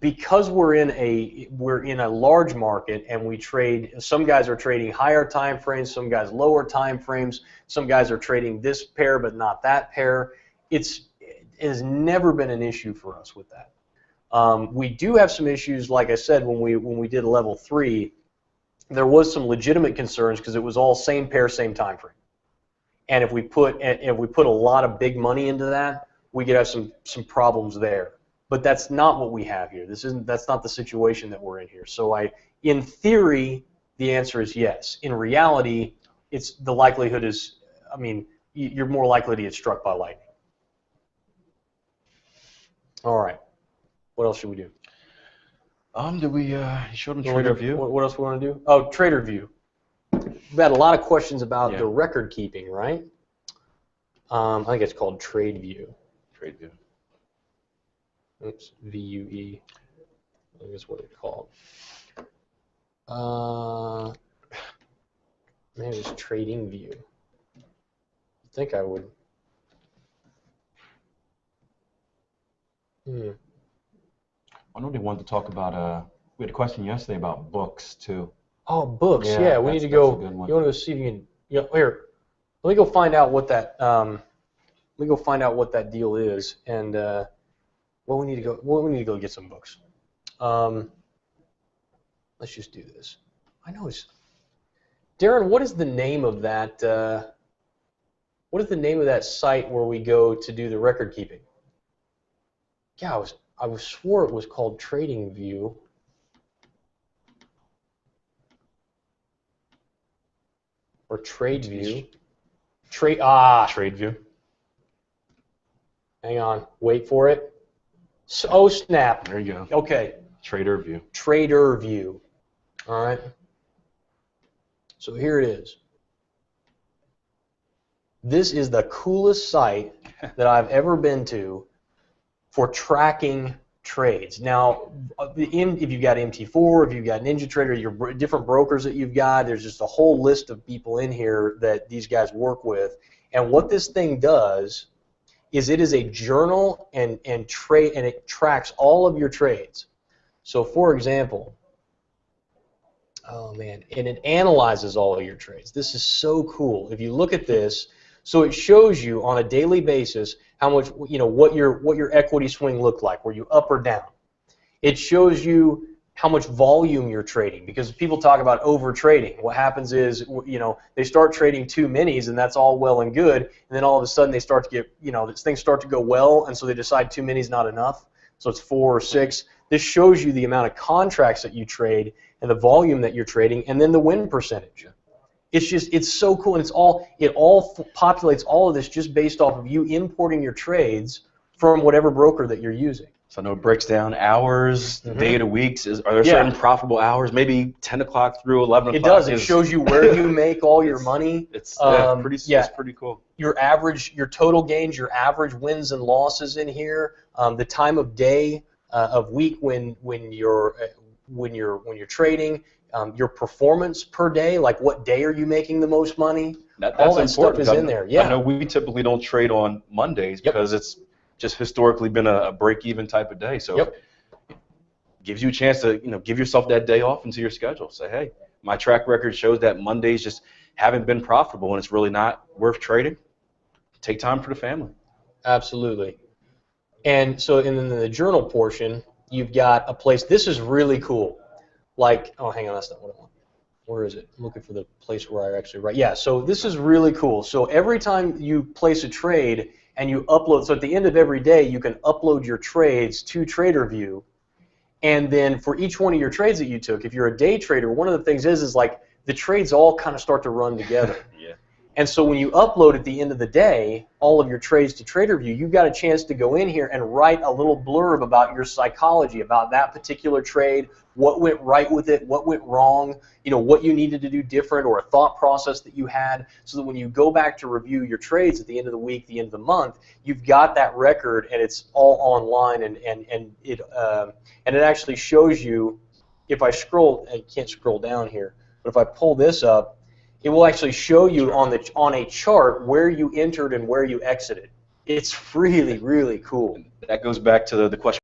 Because we're in a large market and we trade, some guys are trading higher time frames, some guys lower time frames, some guys are trading this pair but not that pair. It has never been an issue for us with that. We do have some issues, like I said, when we did level 3, there was some legitimate concerns because it was all same pair, same time frame. And if we put a lot of big money into that, we could have some problems there. But that's not what we have here. That's not the situation that we're in here. So in theory, the answer is yes. In reality, the likelihood is, I mean, you're more likely to get struck by lightning. All right. What else should we do? Did we show them Trader View? What else we want to do? Oh, Trader View. We've had a lot of questions about the record keeping, right? I think it's called Trade View. Trade View. Oops, VUE. I think that's what it's called. Maybe it's Trading View. I think I would. I know they wanted to talk about. We had a question yesterday about books too. Oh, books. Yeah, we need to go. You want to go see if you can? Here. Let me go find out what that. Let me go find out what that deal is, and well, we need to go. Well, we need to go get some books. Let's just do this. I know it's. Darren, what is the name of that? What is the name of that site where we go to do the record keeping? Yeah, I swore it was called Trading View. Or Trade View. Trade View. Hang on. Wait for it. Oh, snap. There you go. Okay. Trader View. Trader View. All right. So here it is. This is the coolest site that I've ever been to for tracking trades. Now, if you've got MT4, if you've got NinjaTrader, your different brokers that you've got, there's just a whole list of people in here that these guys work with. And what this thing does is it is a journal and it tracks all of your trades. So, for example, oh man, and it analyzes all of your trades. This is so cool. If you look at this, so it shows you on a daily basis how much, what your equity swing looked like. Were you up or down? It shows you how much volume you're trading, because people talk about over trading. What happens is, they start trading too minis, and that's all well and good, and then all of a sudden they start to get, things start to go well, and so they decide too many is not enough. So it's 4 or 6. This shows you the amount of contracts that you trade and the volume that you're trading, and then the win percentage. It's so cool, and it all populates all of this just based off of you importing your trades from whatever broker that you're using. So I know it breaks down hours, day of the weeks. Are there certain profitable hours? Maybe 10 o'clock through 11 o'clock. It does. It shows you where you make all your money. It's pretty cool. Your average, your total gains, your average wins and losses in here. The time of day, of week when you're trading. Your performance per day, like what day are you making the most money? All that stuff is in there. Yeah. I know we typically don't trade on Mondays because it's just historically been a break-even type of day. So it gives you a chance to give yourself that day off into your schedule. Say, hey, my track record shows that Mondays just haven't been profitable and it's really not worth trading. Take time for the family. Absolutely. And so in the journal portion, you've got a place. This is really cool. Like, oh, hang on, that's not what I want. Where is it? I'm looking for the place where I actually write. Yeah, so this is really cool. So every time you place a trade and you upload, so at the end of every day, you can upload your trades to Trader View, and then for each one of your trades that you took, if you're a day trader, one of the things is like the trades all kind of start to run together. Yeah. And so when you upload at the end of the day all of your trades to Trader View, you've got a chance to go in here and write a little blurb about your psychology, about that particular trade, what went right with it, what went wrong, what you needed to do different, or a thought process that you had, so that when you go back to review your trades at the end of the week, the end of the month, you've got that record and it's all online, and it actually shows you. If I scroll, I can't scroll down here, but if I pull this up, it will actually show you on a chart where you entered and where you exited. It's really, really cool. That goes back to the question